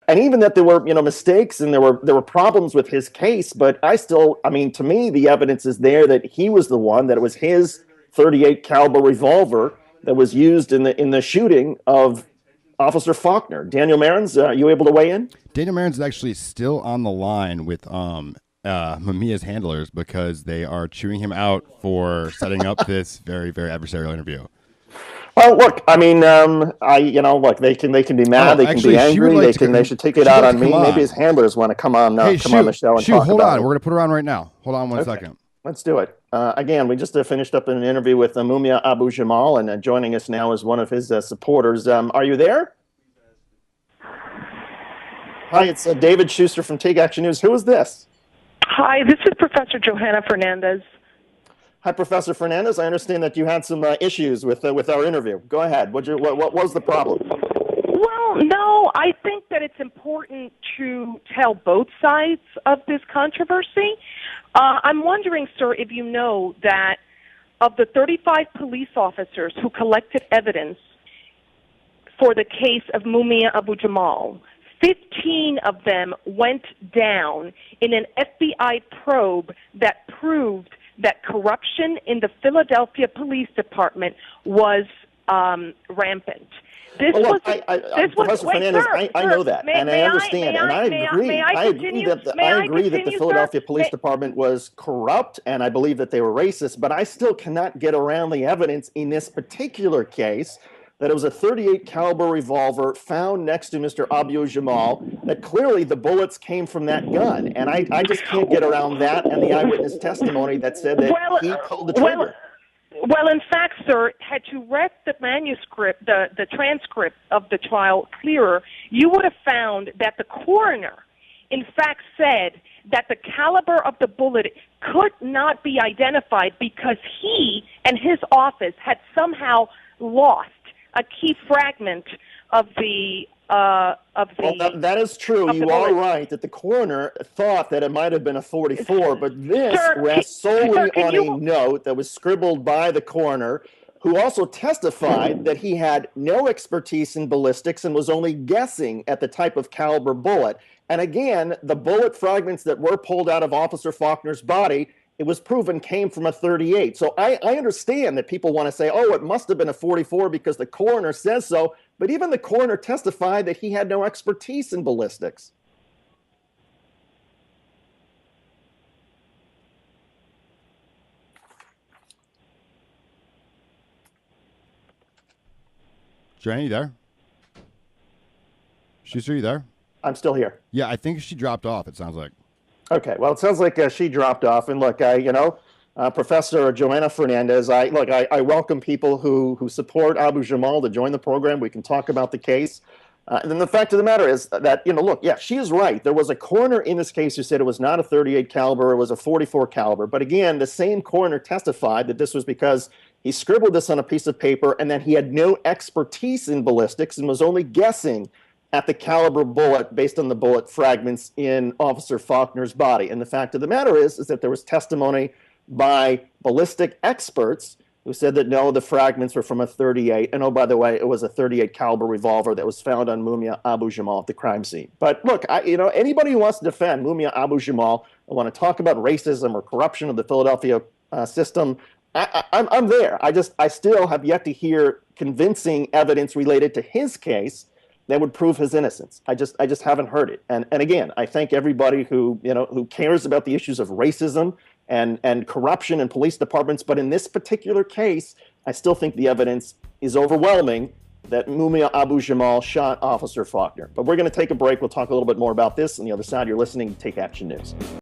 and even that there were, mistakes and there were problems with his case, but I mean, to me, the evidence is there that he was the one, that it was his 38 caliber revolver that was used in the shooting of Officer Faulkner. Daniel Marins, are you able to weigh in? Daniel Marins is actually still on the line with Mumia's handlers because they are chewing him out for setting up this very, very adversarial interview. Well, look, I mean, look, they can be mad, they can be angry, they should take it out on me. Maybe his handlers want to come on the show and talk about it. Hold on, we're gonna put her on right now. Hold on one second. Let's do it. Again, we just finished up an interview with Mumia Abu Jamal, and joining us now is one of his supporters. Are you there? Hi, it's David Shuster from Take Action News. Who is this? Hi, this is Professor Johanna Fernandez. Hi, Professor Fernandez. I understand that you had some issues with our interview. Go ahead. What was the problem? Well, no, I think that it's important to tell both sides of this controversy. I'm wondering, sir, if you know that of the 35 police officers who collected evidence for the case of Mumia Abu Jamal, 15 of them went down in an FBI probe that proved that corruption in the Philadelphia Police Department was rampant. Professor Fernandez, I know that, and I understand, and I agree. I agree that the Philadelphia Police Department was corrupt, and I believe that they were racist, but I still cannot get around the evidence in this particular case that it was a .38 caliber revolver found next to Mr. Abu Jamal, that clearly the bullets came from that gun. And I just can't get around that and the eyewitness testimony that said that he pulled the trigger. Well, in fact, sir, had you read the manuscript, the transcript of the trial clearer, you would have found that the coroner, in fact, said that the caliber of the bullet could not be identified because he and his office had somehow lost a key fragment of the that is true. You are right that the coroner thought that it might have been a .44, but this rests solely on a note that was scribbled by the coroner, who also testified that he had no expertise in ballistics and was only guessing at the type of caliber bullet. And again, the bullet fragments that were pulled out of Officer Faulkner's body, it was proven came from a .38. So I understand that people want to say, oh, it must have been a .44 because the coroner says so, but even the coroner testified that he had no expertise in ballistics. Joanna, you there? Schuster, you there? I'm still here. Yeah, I think she dropped off, it sounds like. Okay, well, it sounds like she dropped off. And look, Professor Johanna Fernandez, I welcome people who support Abu Jamal to join the program. We can talk about the case. And then the fact of the matter is that, look, yeah, she is right. There was a coroner in this case who said it was not a .38 caliber, it was a .44 caliber. But again, the same coroner testified that this was because he scribbled this on a piece of paper and that he had no expertise in ballistics and was only guessing at the caliber bullet based on the bullet fragments in Officer Faulkner's body. And the fact of the matter is that there was testimony by ballistic experts who said that no, the fragments were from a .38, and oh, by the way, it was a .38 caliber revolver that was found on Mumia Abu Jamal at the crime scene. But look, anybody who wants to defend Mumia Abu Jamal and want to talk about racism or corruption of the Philadelphia system, I'm there. I still have yet to hear convincing evidence related to his case that would prove his innocence. I just haven't heard it. And again, I thank everybody who cares about the issues of racism and corruption in police departments. But in this particular case, I still think the evidence is overwhelming that Mumia Abu Jamal shot Officer Faulkner. But we're going to take a break. We'll talk a little bit more about this. On the other side, you're listening to Take Action News.